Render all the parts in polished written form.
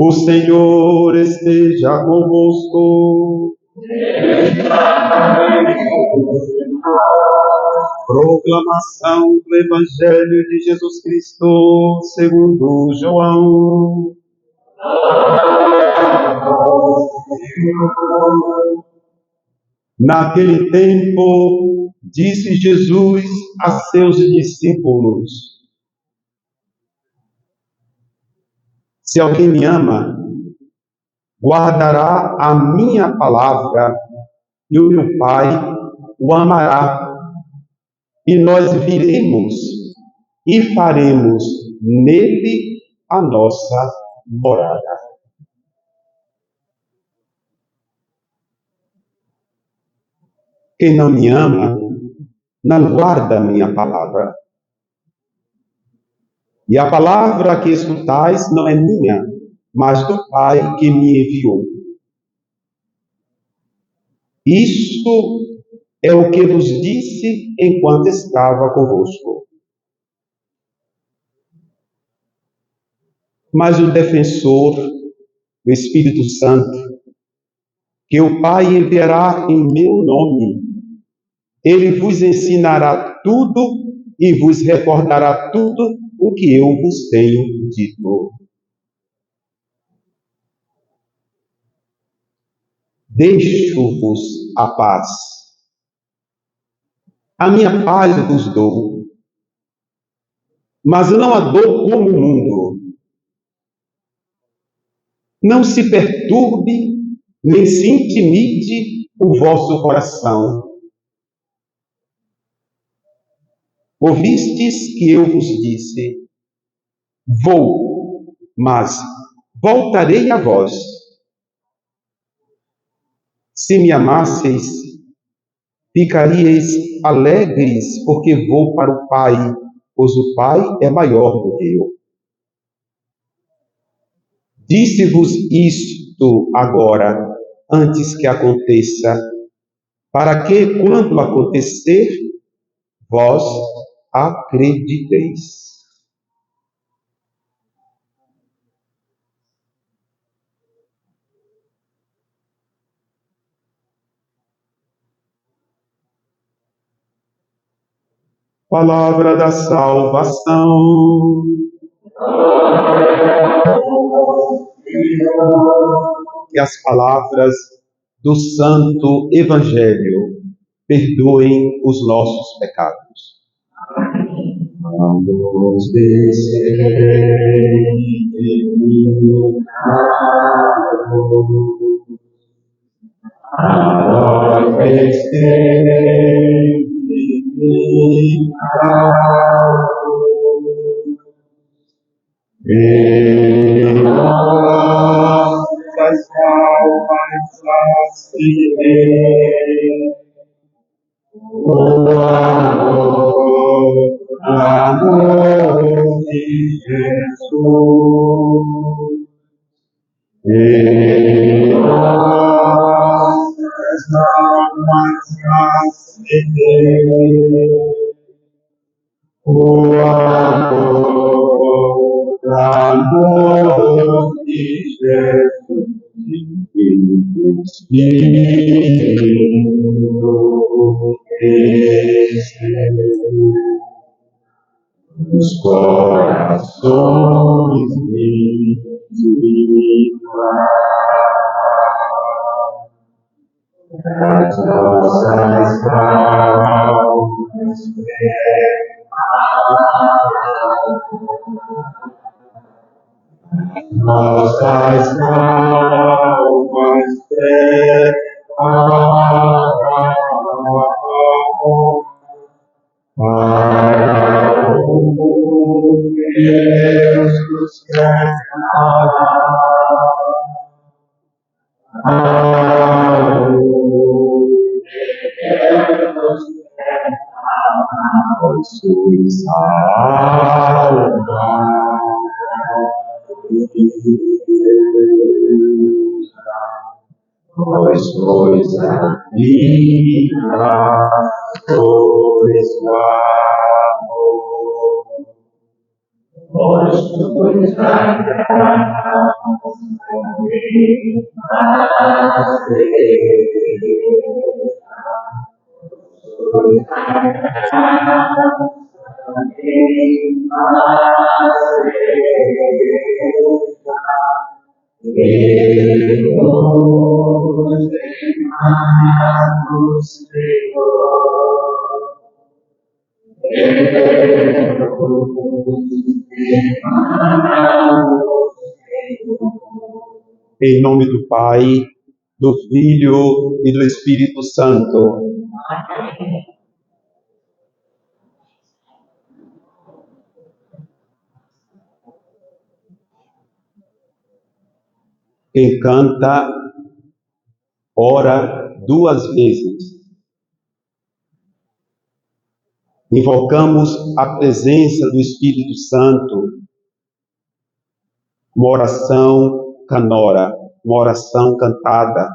O Senhor esteja convosco. Proclamação do Evangelho de Jesus Cristo segundo João. Naquele tempo, disse Jesus a seus discípulos: se alguém me ama, guardará a minha palavra, e o meu Pai o amará, e nós viremos e faremos nele a nossa morada. Quem não me ama, não guarda a minha palavra. E a palavra que escutais não é minha, mas do Pai que me enviou. Isto é o que vos disse enquanto estava convosco. Mas o defensor, o Espírito Santo, que o Pai enviará em meu nome, ele vos ensinará tudo e vos recordará tudo o que eu vos tenho dito. Deixo-vos a paz. A minha paz vos dou, mas não a dou como o mundo. Não se perturbe, nem se intimide o vosso coração. Ouvistes que eu vos disse: vou, mas voltarei a vós. Se me amasseis, ficaríeis alegres, porque vou para o Pai, pois o Pai é maior do que eu. Disse-vos isto agora, antes que aconteça, para que, quando acontecer, vós acrediteis. Palavra da salvação. Que as palavras do Santo Evangelho perdoem os nossos pecados. Vamos descer de mim, a nós descer de mim, e nossas almas acendem o amor de Jesus. E nossas almas acendem o amor de Jesus. Os corações as nossas almas nossas almas para o Deus dos céus. Vós sois a alma de Deus, vós sois a vida, sois o amor, Em nome do Pai, do Filho e do Espírito Santo. Quem canta, ora 2 vezes. Invocamos a presença do Espírito Santo, uma oração canora, uma oração cantada.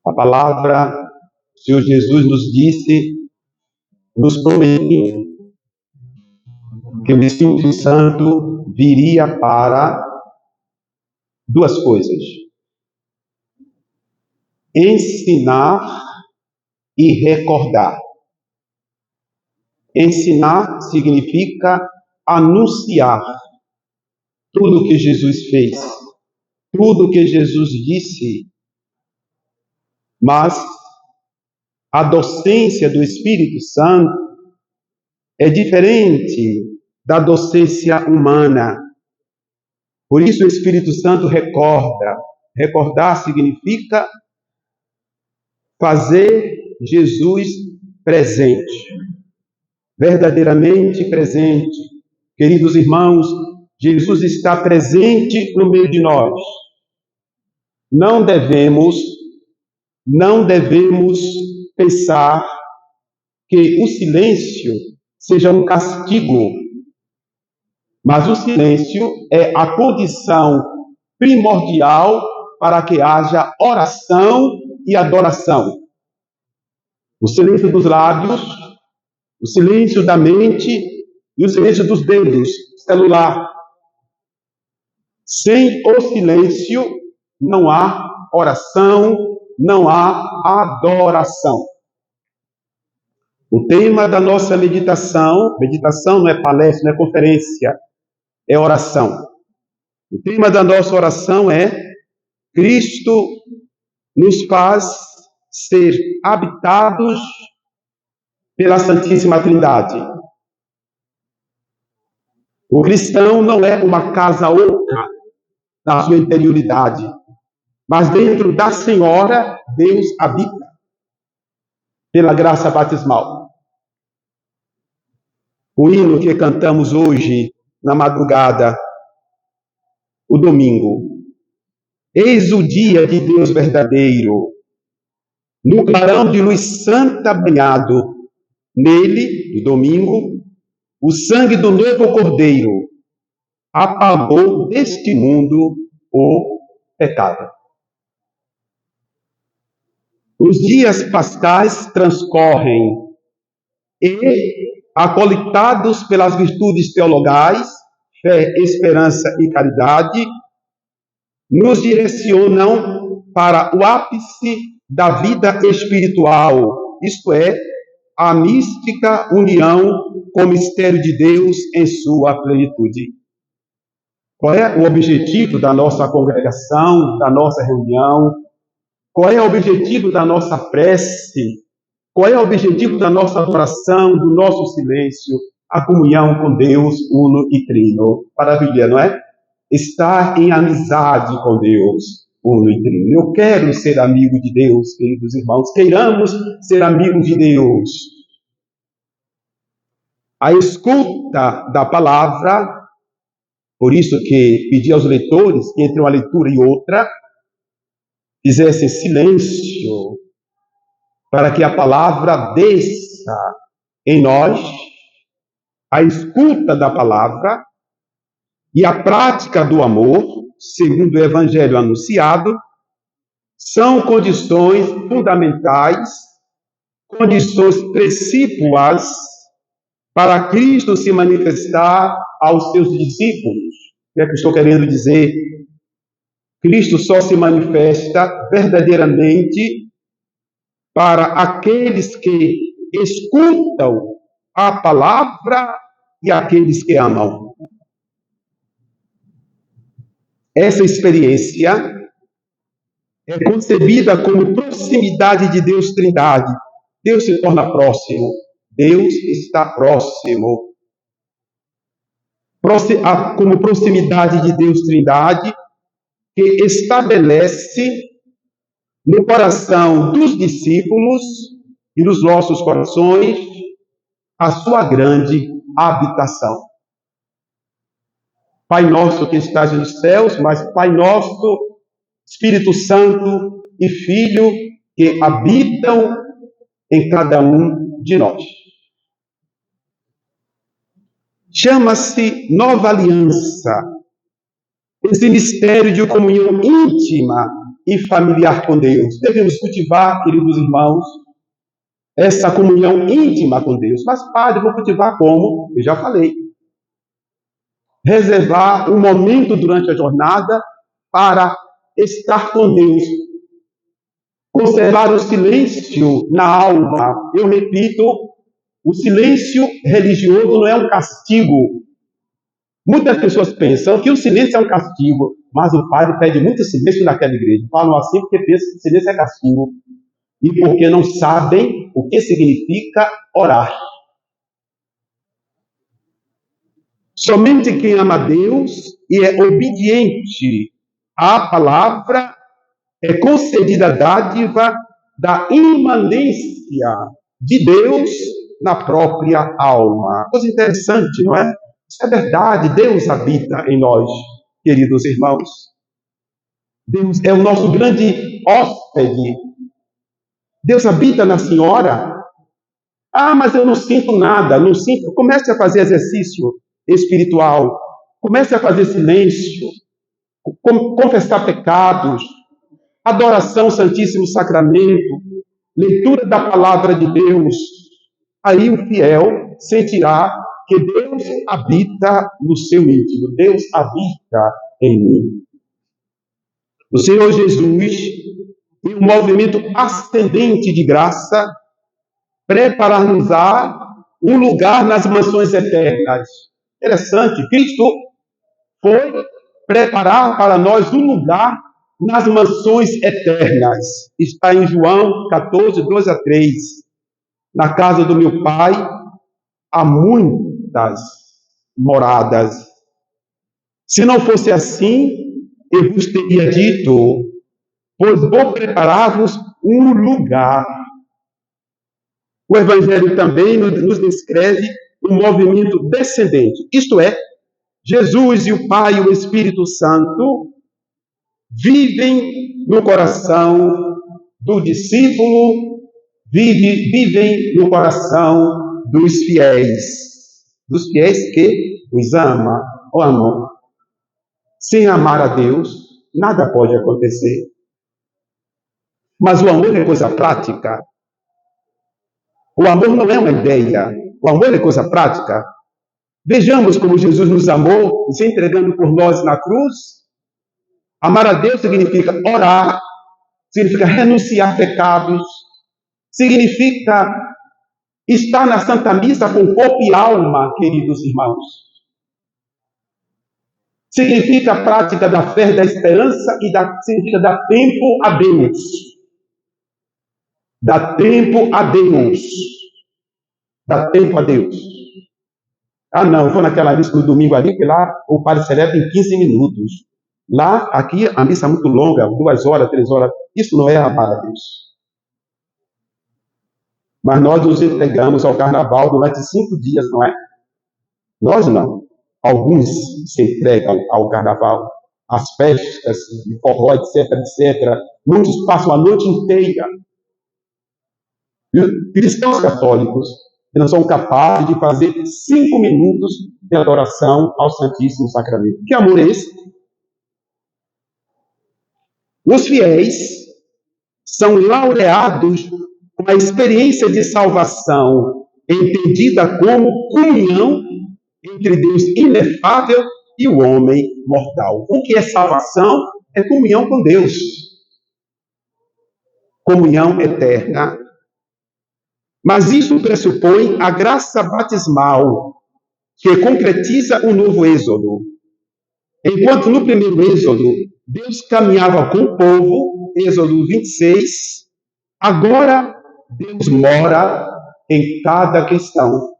A palavra, o Senhor Jesus nos disse, nos prometeu que o Espírito Santo viria para 2 coisas: ensinar e recordar. Ensinar significa anunciar tudo o que Jesus fez, tudo o que Jesus disse, mas a docência do Espírito Santo é diferente da docência humana. Por isso o Espírito Santo recorda. Recordar significa fazer Jesus presente, verdadeiramente presente. Queridos irmãos, Jesus está presente no meio de nós. Não devemos pensar que o silêncio seja um castigo, mas o silêncio é a condição primordial para que haja oração e adoração. O silêncio dos lábios, o silêncio da mente e o silêncio dos dedos, celular. Sem o silêncio não há oração, não há adoração. O tema da nossa meditação não é palestra, não é conferência, é oração. O tema da nossa oração é: Cristo nos faz ser habitados pela Santíssima Trindade. O cristão não é uma casa oca na sua interioridade, mas dentro da Senhora, Deus habita pela graça batismal. O hino que cantamos hoje, na madrugada, o domingo. Eis o dia de Deus verdadeiro, no clarão de luz santa banhado, nele, no domingo, o sangue do novo Cordeiro apagou deste mundo o pecado. Os dias pascais transcorrem e, acolitados pelas virtudes teologais, fé, esperança e caridade, nos direcionam para o ápice da vida espiritual, isto é, a mística união com o mistério de Deus em sua plenitude. Qual é o objetivo da nossa congregação, da nossa reunião? Qual é o objetivo da nossa prece? Qual é o objetivo da nossa oração, do nosso silêncio? A comunhão com Deus, uno e trino. Maravilha, não é? Estar em amizade com Deus, uno e trino. Eu quero ser amigo de Deus, queridos irmãos. Queiramos ser amigos de Deus. A escuta da palavra, por isso que pedi aos leitores que entre uma leitura e outra fizessem silêncio, para que a palavra desça em nós. A escuta da palavra e a prática do amor, segundo o Evangelho anunciado, são condições fundamentais, condições precípuas para Cristo se manifestar aos seus discípulos. O que é que eu estou querendo dizer? Cristo só se manifesta verdadeiramente para aqueles que escutam a palavra e aqueles que amam. Essa experiência é concebida como proximidade de Deus Trindade. Deus se torna próximo. Deus está próximo. Como proximidade de Deus Trindade, que estabelece no coração dos discípulos e nos nossos corações a sua grande habitação. Pai nosso que estás nos céus, mas Pai nosso, Espírito Santo e Filho que habitam em cada um de nós. Chama-se Nova Aliança, esse mistério de comunhão íntima e familiar com Deus. Devemos cultivar, queridos irmãos, essa comunhão íntima com Deus. Mas, padre, vou cultivar como? Eu já falei. Reservar um momento durante a jornada para estar com Deus. Conservar o silêncio na alma. Eu repito, o silêncio religioso não é um castigo. Muitas pessoas pensam que o silêncio é um castigo, mas o padre pede muito silêncio naquela igreja. Falam assim porque pensam que o silêncio é castigo e porque não sabem o que significa orar. Somente quem ama a Deus e é obediente à palavra é concedida a dádiva da imanência de Deus na própria alma. Coisa interessante, não é? Isso é verdade, Deus habita em nós, queridos irmãos. Deus é o nosso grande hóspede. Deus habita na senhora. Ah, mas eu não sinto nada, não sinto. Comece a fazer exercício espiritual. Comece a fazer silêncio. Confessar pecados. Adoração ao Santíssimo Sacramento. Leitura da palavra de Deus. Aí o fiel sentirá que Deus habita no seu íntimo. Deus habita em mim. O Senhor Jesus, em um movimento ascendente de graça, preparar-nos-á um lugar nas mansões eternas. Interessante, Cristo foi preparar para nós um lugar nas mansões eternas. Está em João 14, 2 a 3. Na casa do meu Pai há muitas moradas. Se não fosse assim, eu vos teria dito, pois vou preparar-vos um lugar. O Evangelho também nos descreve um movimento descendente. Isto é, Jesus e o Pai e o Espírito Santo vivem no coração do discípulo, vivem no coração dos fiéis que os amam. Sem amar a Deus, nada pode acontecer. Mas o amor é coisa prática. O amor não é uma ideia. O amor é coisa prática. Vejamos como Jesus nos amou, se entregando por nós na cruz. Amar a Deus significa orar, significa renunciar pecados, significa estar na Santa Missa com corpo e alma, queridos irmãos. Significa a prática da fé, da esperança e significa dar tempo a Deus. Dar tempo a Deus. Dar tempo a Deus. Ah, não, eu vou naquela missa no domingo ali, que lá o padre celebra em 15 minutos. Lá, aqui, a missa é muito longa, 2 horas, 3 horas. Isso não é amar a Deus. Mas nós nos entregamos ao carnaval durante 5 dias, não é? Nós não. Alguns se entregam ao carnaval, às festas, de forró, etc, etc. Muitos passam a noite inteira. E cristãos católicos que não são capazes de fazer 5 minutos de adoração ao Santíssimo Sacramento. Que amor é esse? Os fiéis são laureados com a experiência de salvação entendida como comunhão entre Deus inefável e o homem mortal. O que é salvação? É comunhão com Deus. Comunhão eterna. Mas isso pressupõe a graça batismal, que concretiza o novo êxodo. Enquanto no primeiro êxodo, Deus caminhava com o povo, êxodo 26, agora Deus mora em cada questão.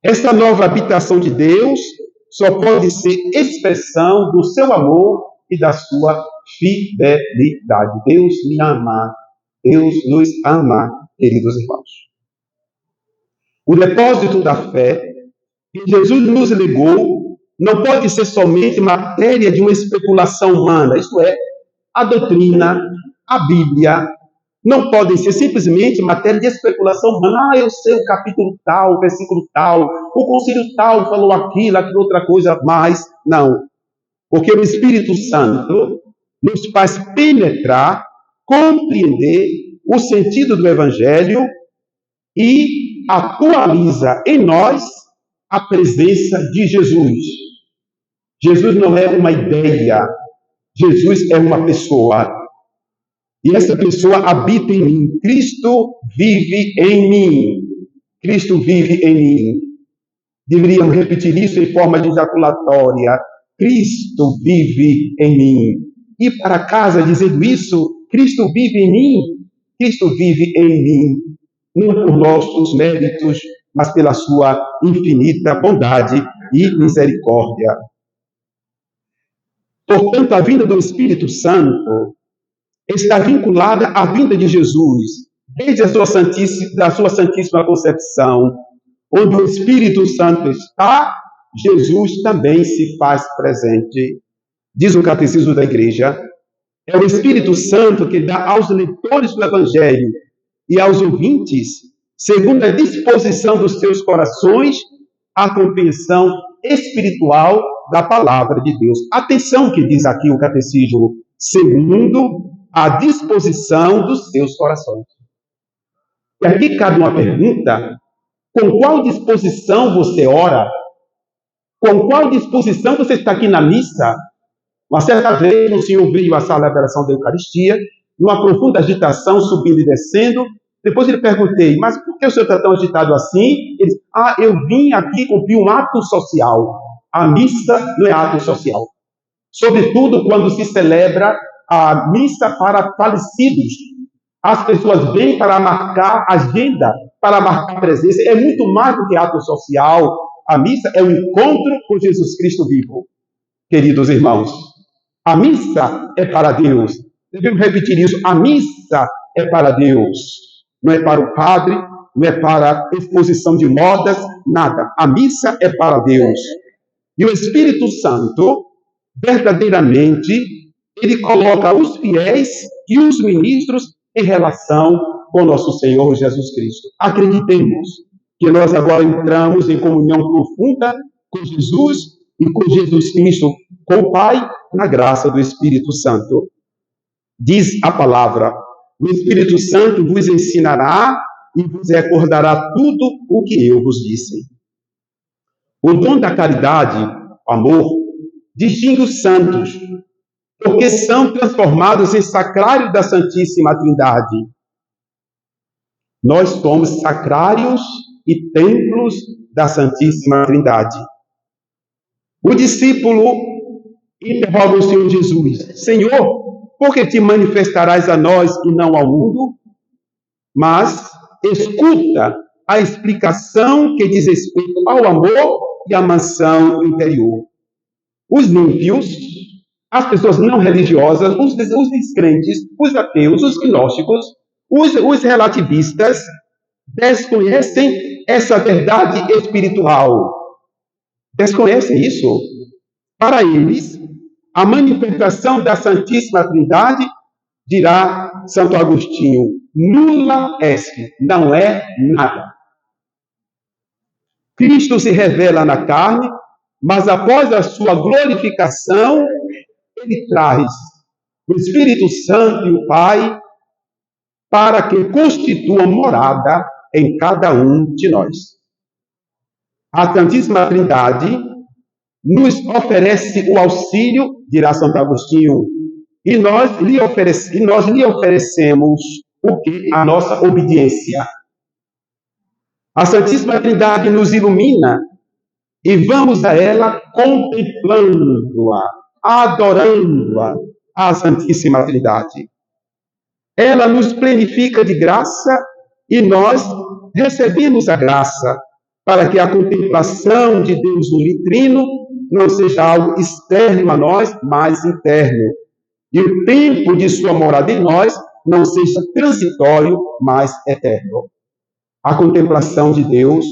Esta nova habitação de Deus só pode ser expressão do seu amor e da sua fidelidade. Deus me ama. Deus nos ama, queridos irmãos. O depósito da fé que Jesus nos legou não pode ser somente matéria de uma especulação humana, isto é, a doutrina, a Bíblia, não podem ser simplesmente matéria de especulação humana. Eu sei o capítulo tal, o versículo tal, o concílio tal falou aquilo, outra coisa, mas não. Porque o Espírito Santo nos faz penetrar, compreender o sentido do Evangelho e atualiza em nós a presença de Jesus. Jesus não é uma ideia, Jesus é uma pessoa. E essa pessoa habita em mim. Cristo vive em mim. Cristo vive em mim. Deveríamos repetir isso em forma de ejaculatória. Cristo vive em mim. Ir para casa dizendo isso, Cristo vive em mim. Cristo vive em mim. Não por nossos méritos, mas pela sua infinita bondade e misericórdia. Portanto, a vinda do Espírito Santo está vinculada à vinda de Jesus, desde a sua santíssima concepção. Onde o Espírito Santo está, Jesus também se faz presente. Diz o Catecismo da Igreja, é o Espírito Santo que dá aos leitores do Evangelho e aos ouvintes, segundo a disposição dos seus corações, a compreensão espiritual da palavra de Deus. Atenção que diz aqui o Catecismo, segundo a disposição dos seus corações. E aqui cabe uma pergunta: com qual disposição você ora? Com qual disposição você está aqui na missa? Uma certa vez, o senhor veio à celebração da Eucaristia, numa profunda agitação, subindo e descendo. Depois eu lhe perguntei, mas por que o senhor está tão agitado assim? Ele disse, eu vim aqui cumprir um ato social. A missa não é ato social. Sobretudo quando se celebra a missa para falecidos. As pessoas vêm para marcar agenda, para marcar presença. É muito mais do que ato social. A missa é um encontro com Jesus Cristo vivo. Queridos irmãos, a missa é para Deus. Devemos repetir isso. A missa é para Deus. Não é para o padre, não é para exposição de modas, nada. A missa é para Deus. E o Espírito Santo, verdadeiramente, ele coloca os fiéis e os ministros em relação com nosso Senhor Jesus Cristo. Acreditemos que nós agora entramos em comunhão profunda com Jesus e com Jesus Cristo, com o Pai, na graça do Espírito Santo. Diz a palavra, o Espírito Santo vos ensinará e vos recordará tudo o que eu vos disse. O dom da caridade, o amor, distingue os santos, porque são transformados em sacrário da Santíssima Trindade. Nós somos sacrários e templos da Santíssima Trindade. O discípulo interroga o Senhor Jesus, Senhor, por que te manifestarás a nós e não ao mundo? Mas escuta a explicação que diz respeito ao amor e à mansão interior. Os ímpios, as pessoas não religiosas, os descrentes, os ateus, os gnósticos, os relativistas, desconhecem essa verdade espiritual. Desconhecem isso. Para eles, a manifestação da Santíssima Trindade, dirá Santo Agostinho, nula est, não é nada. Cristo se revela na carne, mas após a sua glorificação, ele traz o Espírito Santo e o Pai para que constituam morada em cada um de nós. A Santíssima Trindade nos oferece o auxílio, dirá Santo Agostinho, e nós lhe oferecemos o que? A nossa obediência. A Santíssima Trindade nos ilumina e vamos a ela contemplando-a, adorando-a, a Santíssima Trindade. Ela nos plenifica de graça e nós recebemos a graça para que a contemplação de Deus Trino não seja algo externo a nós, mas interno. E o tempo de sua morada em nós não seja transitório, mas eterno. A contemplação de Deus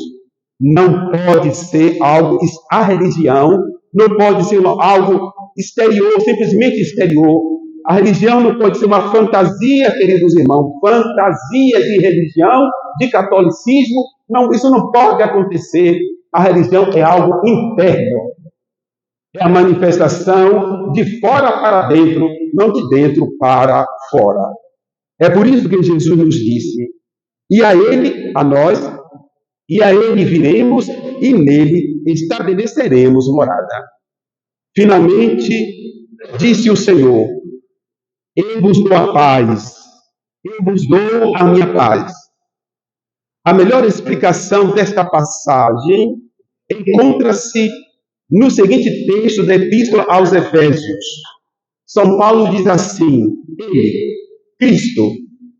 não pode ser algo, a religião não pode ser algo exterior, simplesmente exterior. A religião não pode ser uma fantasia, queridos irmãos, fantasia de religião, de catolicismo. Não, isso não pode acontecer. A religião é algo interno. É a manifestação de fora para dentro, não de dentro para fora. É por isso que Jesus nos disse: e a Ele, a nós, e a Ele viremos, e nele estabeleceremos morada. Finalmente, disse o Senhor: eu vos dou a paz, eu vos dou a minha paz. A melhor explicação desta passagem encontra-se no seguinte texto da Epístola aos Efésios. São Paulo diz assim: Ele, Cristo,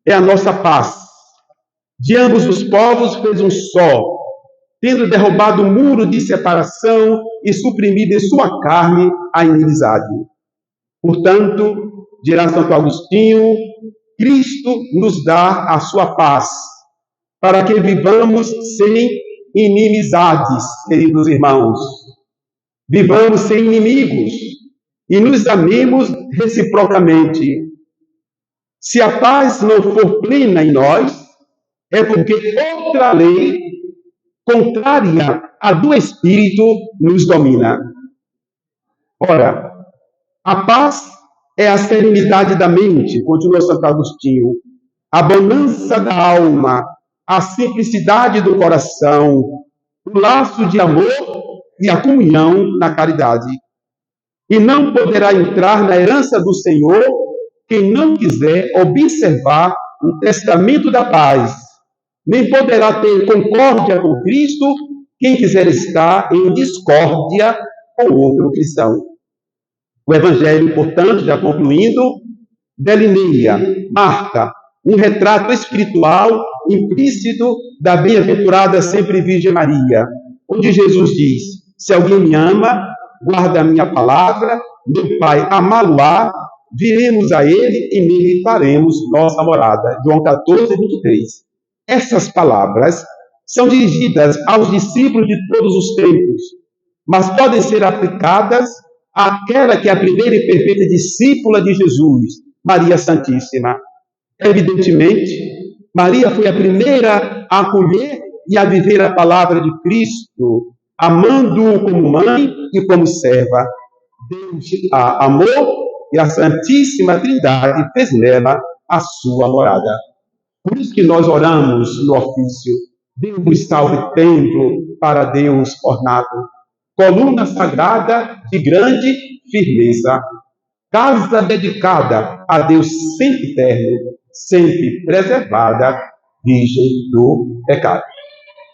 é a nossa paz. De ambos os povos fez um só, tendo derrubado o muro de separação e suprimido em sua carne a inimizade. Portanto, dirá Santo Agostinho, Cristo nos dá a sua paz, para que vivamos sem inimizades, queridos irmãos. Vivamos sem inimigos e nos amemos reciprocamente. Se a paz não for plena em nós, é porque outra lei, contrária à do Espírito, nos domina. Ora, a paz é a serenidade da mente, continua Santo Agostinho, a bonança da alma, a simplicidade do coração, o laço de amor e a comunhão na caridade. E não poderá entrar na herança do Senhor quem não quiser observar o testamento da paz, nem poderá ter concórdia com Cristo quem quiser estar em discórdia com outro cristão. O Evangelho, portanto, já concluindo, delineia, marca um retrato espiritual implícito da bem-aventurada sempre Virgem Maria, onde Jesus diz: se alguém me ama, guarda a minha palavra, meu Pai amá-lo-á, viremos a ele e nele faremos nossa morada. João 14, 23. Essas palavras são dirigidas aos discípulos de todos os tempos, mas podem ser aplicadas àquela que é a primeira e perfeita discípula de Jesus, Maria Santíssima. Evidentemente, Maria foi a primeira a acolher e a viver a palavra de Cristo, amando-o como mãe e como serva. Deus a amou e a Santíssima Trindade fez nela a sua morada. Por isso que nós oramos no ofício: Deus salve templo para Deus ornado, coluna sagrada de grande firmeza, casa dedicada a Deus sempre eterno, sempre preservada, virgem do pecado.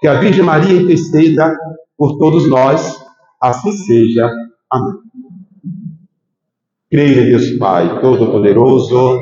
Que a Virgem Maria interceda por todos nós, assim seja. Amém. Creio em Deus Pai Todo-Poderoso,